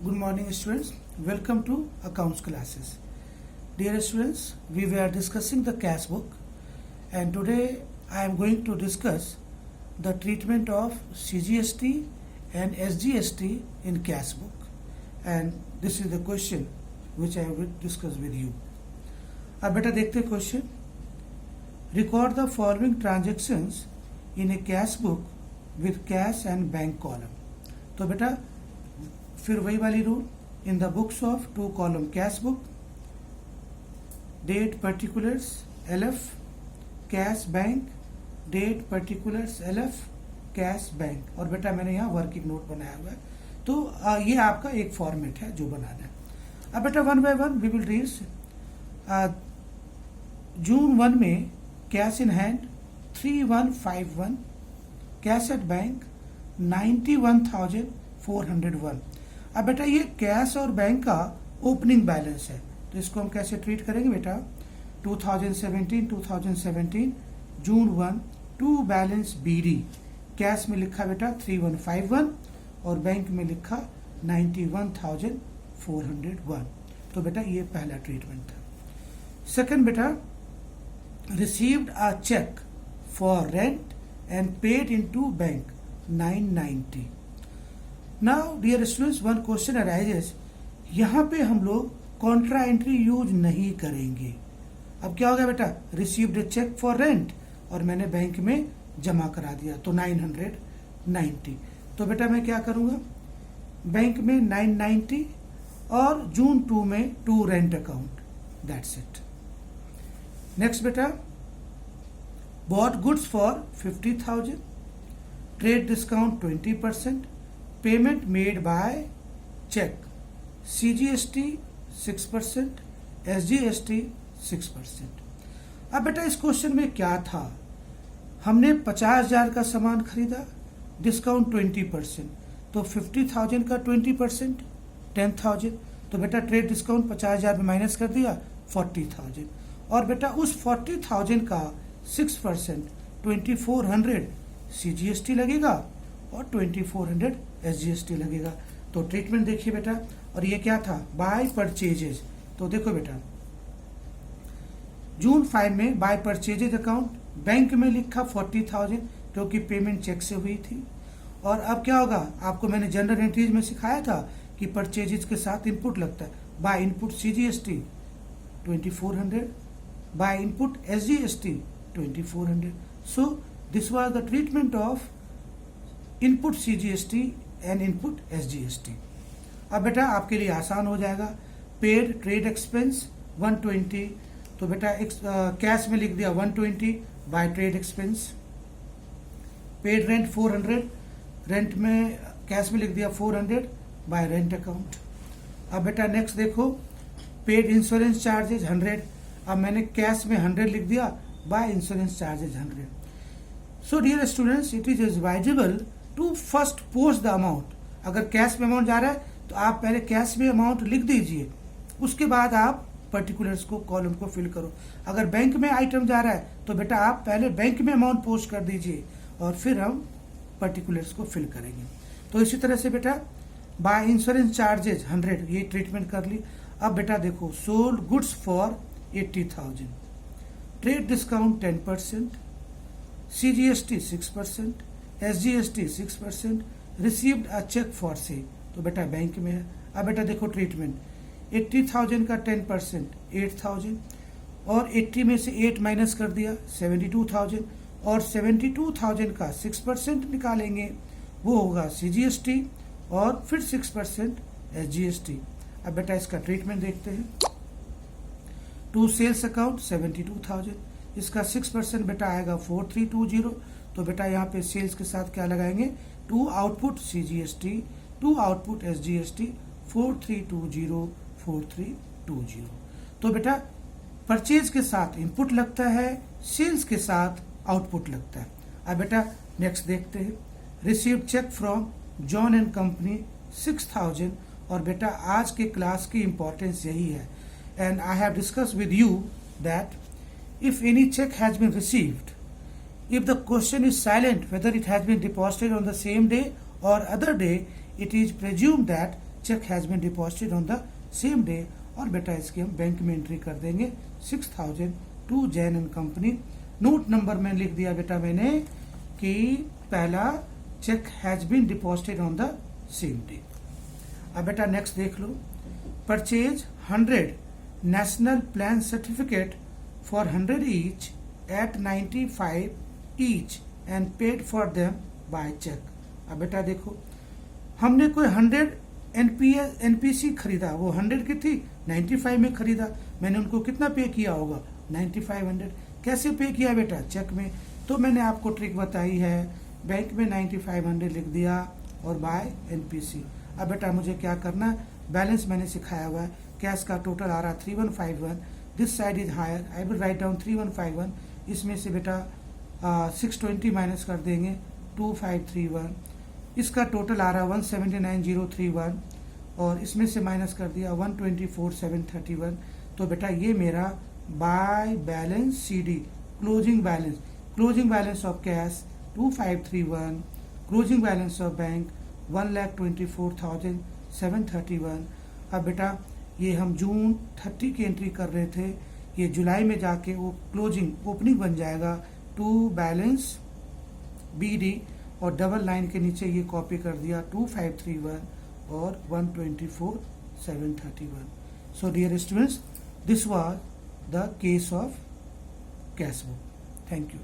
Good morning students, welcome to accounts classes. Dear students, we were discussing the cash book and today I am going to discuss the treatment of CGST and SGST in cash book, and this is the question which I will discuss with you. अब बेटा देखते हैं question. Record the following transactions in a cash book with cash and bank column. तो बेटा फिर वही वाली rule. In the books of two column cash book, date particulars LF, cash bank, date particulars LF, cash bank. और बेटा मैंने यहाँ working note बनाया हुआ है. तो ये आपका एक फॉर्मेट है जो बनाना है. अब बेटा one by one we will read. June 1 में cash in hand 3151, cash at bank 91,401. अब बेटा ये कैश और बैंक का ओपनिंग बैलेंस है, तो इसको हम कैसे ट्रीट करेंगे बेटा. 2017 जून 1 टू बैलेंस BD. कैश में लिखा बेटा 3151 और बैंक में लिखा 91,401. तो बेटा ये पहला ट्रीटमेंट था. सेकंड बेटा, received a cheque for rent and paid into bank 990. Now dear students, one question arises. यहाँ पे हम लोग कॉन्ट्रा एंट्री यूज नहीं करेंगे. अब क्या हो गया बेटा, रिसीव्ड चेक फॉर रेंट और मैंने बैंक में जमा करा दिया तो 990. तो बेटा मैं क्या करूंगा, बैंक में 990 और जून 2 में 2 rent account. That's it. Next बेटा, bought goods for 50,000, trade discount 20%, payment made by cheque, CGST 6%, SGST 6%. अब बेटा इस क्वेश्चन में क्या था, हमने 50,000 का सामान खरीदा, डिस्काउंट 20%, तो 50,000 का 20% 10,000. तो बेटा ट्रेड डिस्काउंट 50,000 में माइनस कर दिया 40,000. और बेटा उस 40,000 का 6% 2400 CGST लगेगा और 2400 SGST लगेगा. तो ट्रीटमेंट देखिए बेटा. और ये क्या था, बाय परचेजेज. तो देखो बेटा जून 5 में बाय परचेजेज अकाउंट, बैंक में लिखा 40,000 क्योंकि पेमेंट चेक से हुई थी. और अब क्या होगा, आपको मैंने जनरल एंट्रीज में सिखाया था कि परचेजेज के साथ इनपुट लगता है. By input CGST 2400, by input SGST 2400. So this was the treatment of input CGST and input SGST. अब बेटा आपके लिए आसान हो जाएगा. पेड ट्रेड एक्सपेंस 120, तो बेटा कैश में लिख दिया 120 by trade expense. Paid rent 400, rent में कैश में लिख दिया 400 बाय रेंट अकाउंट. अब बेटा नेक्स्ट देखो, पेड इंश्योरेंस चार्जेज 100. अब मैंने कैश में 100 लिख दिया by insurance charges 100. So dear students, it is advisable to first post the amount. अगर कैश में अमाउंट जा रहा है तो आप पहले कैश में अमाउंट लिख दीजिए, उसके बाद आप पर्टिकुलर्स को कॉलम को फिल करो. अगर बैंक में आइटम जा रहा है तो बेटा आप पहले बैंक में अमाउंट पोस्ट कर दीजिए और फिर हम पर्टिकुलर्स को फिल करेंगे. तो इसी तरह से बेटा बाय इंश्योरेंस चार्जेज 100 ये ट्रीटमेंट कर ली. अब बेटा देखो, sold goods for 80,000, trade discount 10%, CGST 6%, SGST 6%, received a cheque for से. तो बेटा बैंक में है. अब बेटा देखो ट्रीटमेंट, 80,000 का 10% 8,000 और 80 में से 8 माइनस कर दिया 72,000 और 72,000 का 6% निकालेंगे, वो होगा CGST और फिर 6% SGST. अब बेटा इसका ट्रीटमेंट देखते हैं. टू सेल्स अकाउंट 72,000, इसका 6% बेटा आएगा 4320. तो बेटा यहाँ पे सेल्स के साथ क्या लगाएंगे, to output CGST, to output SGST 4320. तो बेटा परचेज के साथ इनपुट लगता है, सेल्स के साथ आउटपुट लगता है. अब बेटा नेक्स्ट देखते हैं, received cheque from John and company 6,000. और बेटा आज के क्लास की इंपॉर्टेंस यही है, and I have discuss with you that if any check has been received, if the question is silent whether it has been deposited on the same day or other day, it is presumed that cheque has been deposited on the same day, और बेटा इसकी हम bank में entry कर देंगे 6000 to Jain and company. Note number में लिख दिया बेटा मैंने कि पहला cheque has been deposited on the same day. अब बेटा नेक्स्ट देख लो, purchase 100 national plan certificate for 100 each at 95 each and paid for them by cheque. अब बेटा देखो, हमने कोई 100 एनपीसी खरीदा, वो 100 की थी, 95 में खरीदा, मैंने उनको कितना पे किया होगा 9500। कैसे पे किया बेटा? चेक में। तो मैंने आपको ट्रिक बताई है, बैंक में 9500 लिख दिया और बाय एनपीसी। अब बेटा मुझे क्या करना, बैलेंस मैंने सिखाया हुआ है, कैश का टोटल आ रहा 3151, this side is higher, I will write down 3151, इसमें से बेटा 620 माइनस कर देंगे 2531, इसका टोटल आ रहा 179031 और इसमें से माइनस कर दिया 124731। तो बेटा ये मेरा by balance CD closing balance of cash 2531, closing balance of bank 1,24,731। अब बेटा ये हम जून 30 की एंट्री कर रहे थे, ये जुलाई में जाके वो क्लोजिंग ओपनिंग बन जाएगा टू बैलेंस बीडी, और डबल लाइन के नीचे ये कॉपी कर दिया 2531 और 124,731। So dear students, this was the case of cash book. Thank you.